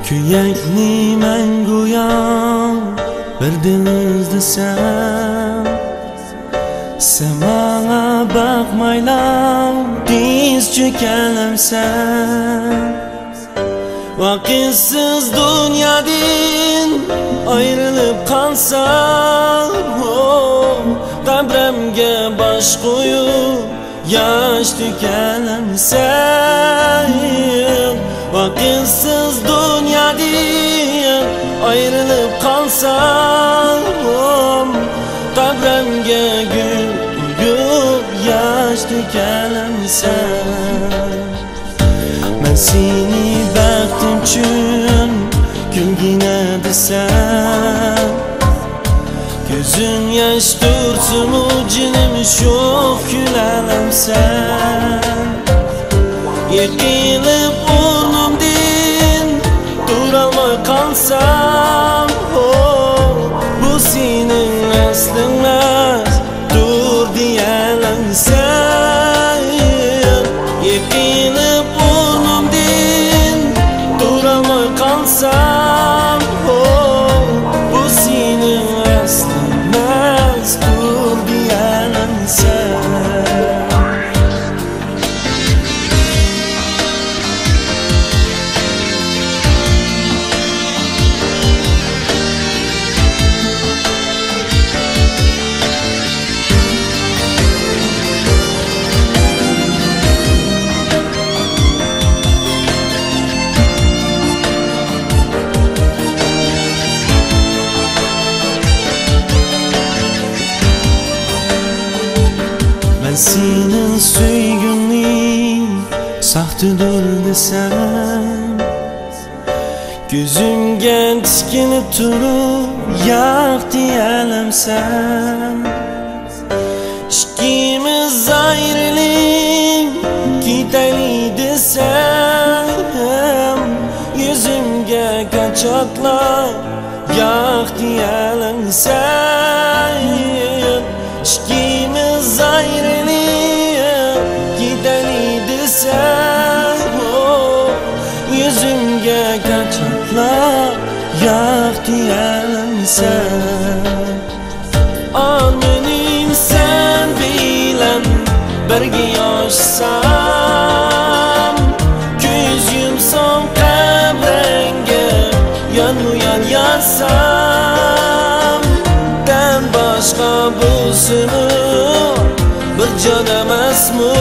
Kuyakni men go'yo bir denizda sen manga bakmaylar diz cho'kalamsan. Vakitsiz dunyodan ayrilib qolsam, qabrimga bosh qo'yib yosh to'kalamsan. Vakitsiz dunyodan ayrilib qolsam, qabrimga gul qo'yib yosh to'kalamsan. Men seni baxtim uchun kulgina desam, ko'zing yosh tursin-u jinim sho'x kulalamsan. Yiqilib o'rnimdan turolmay qolsam, bu sening asling emas, dur deyalamsan. Yiqilib o'rnimdan turolmay qolsam, bu sening asling emas, dur deyalamsan. Ben senin sevginin sahtidir desem, gözümge tikilip turup yak diyelemsen. İşkimiz ayrılık gideli desem, yüzümge kaçaklar yak diyelemsen. İşkimiz ayrılık gideli desem, yüzümge kaçaklar yak diyelemsen. Armenim sen bilen birga yoshsam, ko'z yumsam qabringga yon-mu-yon yotsam, dan boshqa bo'lsin bir jon emasmi?